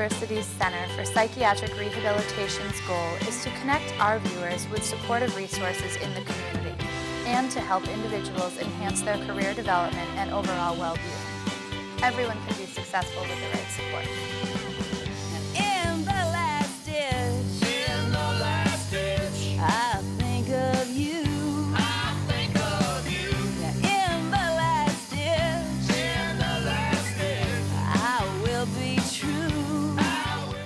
University's Center for Psychiatric Rehabilitation's goal is to connect our viewers with supportive resources in the community and to help individuals enhance their career development and overall well-being. Everyone can be successful with the right support. In the last ditch, I think of you. I think of you. In the last ditch, In the last ditch, I will be true. I will.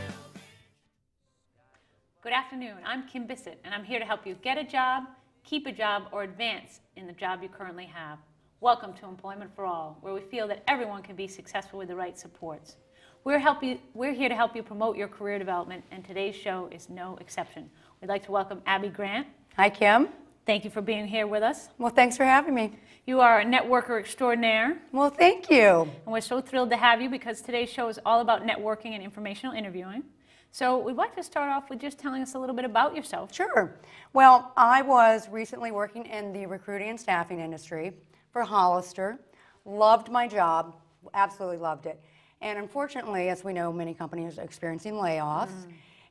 Good afternoon, I'm Kim Bisset, and I'm here to help you get a job, keep a job, or advance in the job you currently have. Welcome to Employment for All, where we feel that everyone can be successful with the right supports. We're here to help you promote your career development, and today's show is no exception. We'd like to welcome Abby Grant. Hi, Kim. Thank you for being here with us. Well, thanks for having me. You are a networker extraordinaire, Well, thank you. and we're so thrilled to have you because today's show is all about networking and informational interviewing. So we'd like to start off with just telling us a little bit about yourself. Sure. Well, I was recently working in the recruiting and staffing industry for Hollister. Loved my job, absolutely loved it. And unfortunately, as we know, many companies are experiencing layoffs,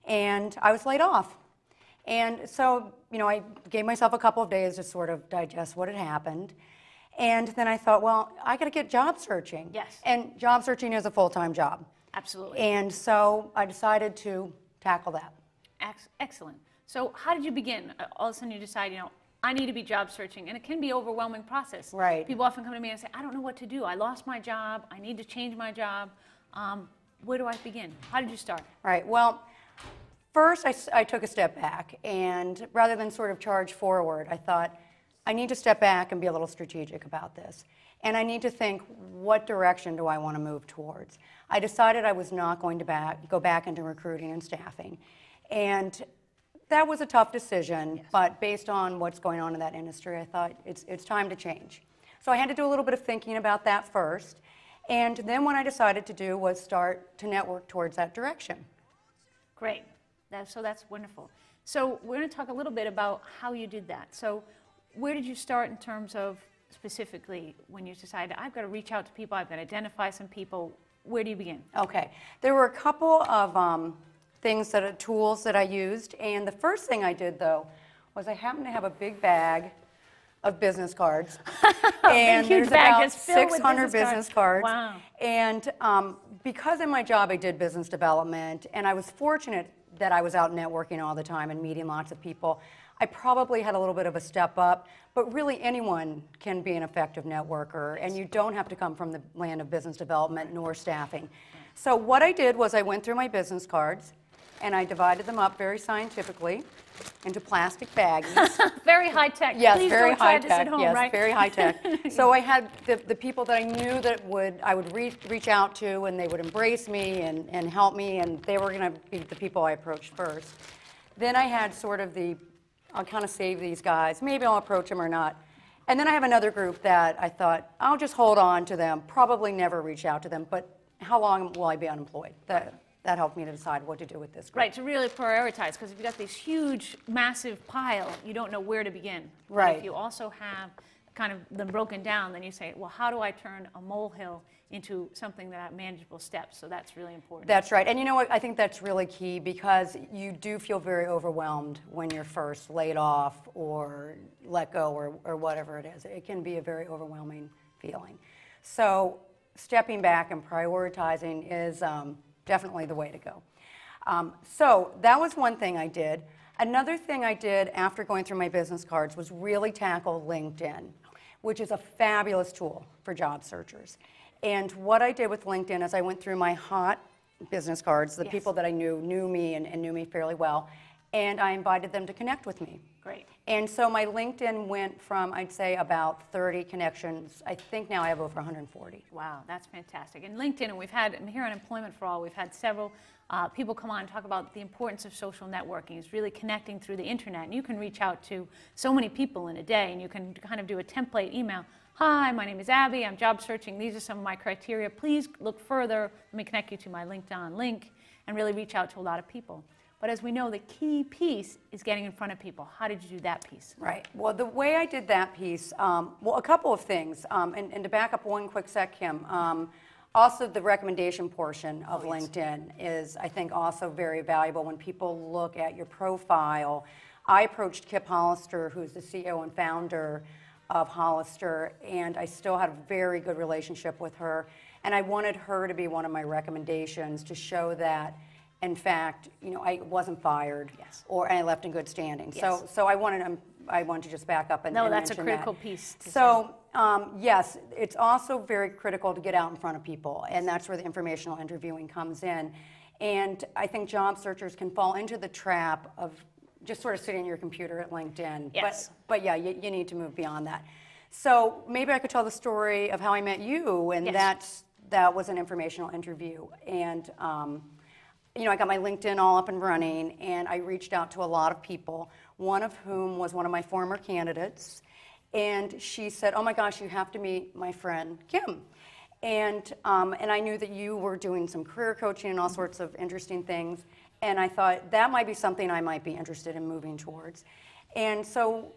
and I was laid off. And so, I gave myself a couple of days to sort of digest what had happened. And then I thought, well, I got to get job searching. Yes. And job searching is a full-time job. Absolutely. And so I decided to tackle that. Excellent. So how did you begin? All of a sudden you decide, I need to be job searching, and it can be an overwhelming process. Right. People often come to me and say, I don't know what to do. I lost my job. I need to change my job. Where do I begin? How did you start? Right. Well, first I took a step back, and rather than sort of charge forward, I thought, I need to step back and be a little strategic about this. And I need to think, what direction do I want to move towards? I decided I was not going to go back into recruiting and staffing. And that was a tough decision, Yes. but based on what's going on in that industry, I thought it's time to change. So I had to do a little bit of thinking about that first. And then what I decided to do was start to network towards that direction. Great. So that's wonderful. So we're going to talk a little bit about how you did that. So where did you start in terms of specifically when you decided, I've got to reach out to people, I've got to identify some people? Where do you begin? Okay. There were a couple of tools that I used, and the first thing I did, though, was I happened to have a big bag of business cards. And huge there's bag about just filled with 600 business cards. Wow. And because in my job I did business development, and I was fortunate that I was out networking all the time and meeting lots of people, I probably had a little bit of a step up, but really anyone can be an effective networker, and you don't have to come from the land of business development nor staffing. So what I did was I went through my business cards, and I divided them up very scientifically into plastic baggies. Very high tech. Yes, Please very don't try high this tech. at home, Yes, right? very high tech. So I had the people that I knew that I would reach out to, and they would embrace me and help me, and they were going to be the people I approached first. Then I had sort of I'll kind of save these guys. Maybe I'll approach them or not. And then I have another group that I thought, I'll just hold on to them, probably never reach out to them, but how long will I be unemployed? That helped me to decide what to do with this group. Right, to really prioritize, because if you've got this huge, massive pile, you don't know where to begin. But Right. if you also have kind of them broken down, then you say, well, how do I turn a molehill into something that have manageable steps? So that's really important. That's right. And you know what? I think that's really key, because you do feel very overwhelmed when you're first laid off or let go or whatever it is. It can be a very overwhelming feeling. So stepping back and prioritizing is definitely the way to go. So that was one thing I did. Another thing I did after going through my business cards was really tackle LinkedIn, which is a fabulous tool for job searchers. And what I did with LinkedIn is I went through my hot business cards, the Yes. people that I knew me and knew me fairly well, and I invited them to connect with me. Great. And so my LinkedIn went from, I'd say, about 30 connections. I think now I have over 140. Wow, that's fantastic. And LinkedIn, and we've had, and here on Employment for All, we've had several people come on and talk about the importance of social networking. It's really connecting through the internet. And you can reach out to so many people in a day, and you can kind of do a template email. Hi, my name is Abby. I'm job searching. These are some of my criteria. Please look further. Let me connect you to my LinkedIn link, and really reach out to a lot of people. But as we know, the key piece is getting in front of people. How did you do that piece? Right. Well, the way I did that piece, well, a couple of things. And to back up one quick sec, Kim, Also, the recommendation portion of Oh, yes. LinkedIn is, I think, also very valuable when people look at your profile. I approached Kip Hollister, who's the CEO and founder of Hollister, and I still had a very good relationship with her. And I wanted her to be one of my recommendations to show that, in fact, I wasn't fired, Yes. and I left in good standing. Yes. So I wanted to just back up and No, that's a mention critical that. piece to So yes, it's also very critical to get out in front of people, and that's where the informational interviewing comes in. And I think job searchers can fall into the trap of just sort of sitting on your computer at LinkedIn. Yes. But yeah, you need to move beyond that. So maybe I could tell the story of how I met you, and Yes. that was an informational interview. And I got my LinkedIn all up and running, and I reached out to a lot of people, one of whom was one of my former candidates. And she said, "Oh my gosh, you have to meet my friend Kim." And I knew that you were doing some career coaching and all sorts of interesting things. And I thought that might be something I might be interested in moving towards. And so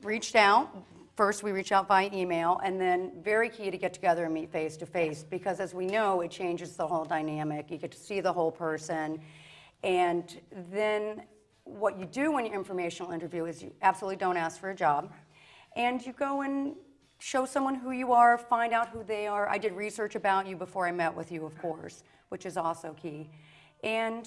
reached out. First, we reached out via email, and then very key to get together and meet face to face, because as we know, it changes the whole dynamic. You get to see the whole person. And then what you do when you informational interview is you absolutely don't ask for a job. And you go and show someone who you are, find out who they are. I did research about you before I met with you, of course, which is also key. And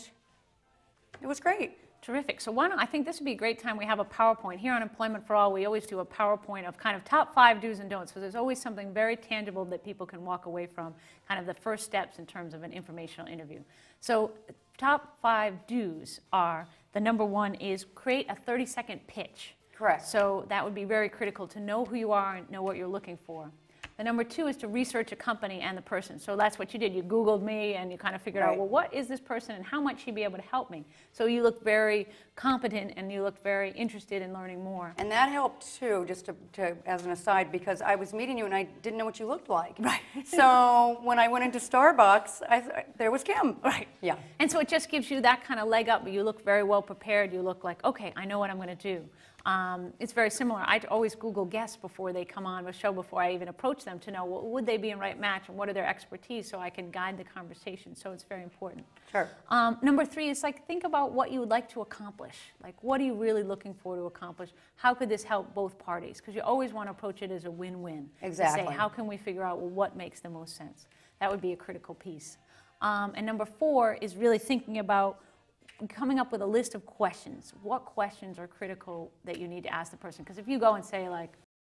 it was great. Terrific. So I think this would be a great time. We have a PowerPoint. Here on Employment for All, we always do a PowerPoint of kind of top 5 do's and don'ts. So there's always something very tangible that people can walk away from, kind of the first steps in terms of an informational interview. So top 5 do's are, the number 1 is create a 30-second pitch. Correct. So that would be very critical to know who you are and know what you're looking for. The number 2 is to research a company and the person. So that's what you did. You Googled me and you kind of figured out, Right. well, what is this person and how might she be able to help me? So you look very competent and you look very interested in learning more. And that helped too, just to as an aside, because I was meeting you and I didn't know what you looked like. Right. So when I went into Starbucks, there was Kim. Right. Yeah. And so it just gives you that kind of leg up. You look very well prepared. You look like, okay, I know what I'm going to do. It's very similar. I always Google guests before they come on the show, before I even approach them, to know, well, would they be a right match and what are their expertise, so I can guide the conversation. So it's very important. Sure. Number 3 is think about what you would like to accomplish. Like, what are you really looking for to accomplish? How could this help both parties? Because you always want to approach it as a win-win. Exactly. To say, how can we figure out, well, what makes the most sense? That would be a critical piece. And number 4 is really thinking about coming up with a list of questions. What questions are critical that you need to ask the person? Because if you go and say, like,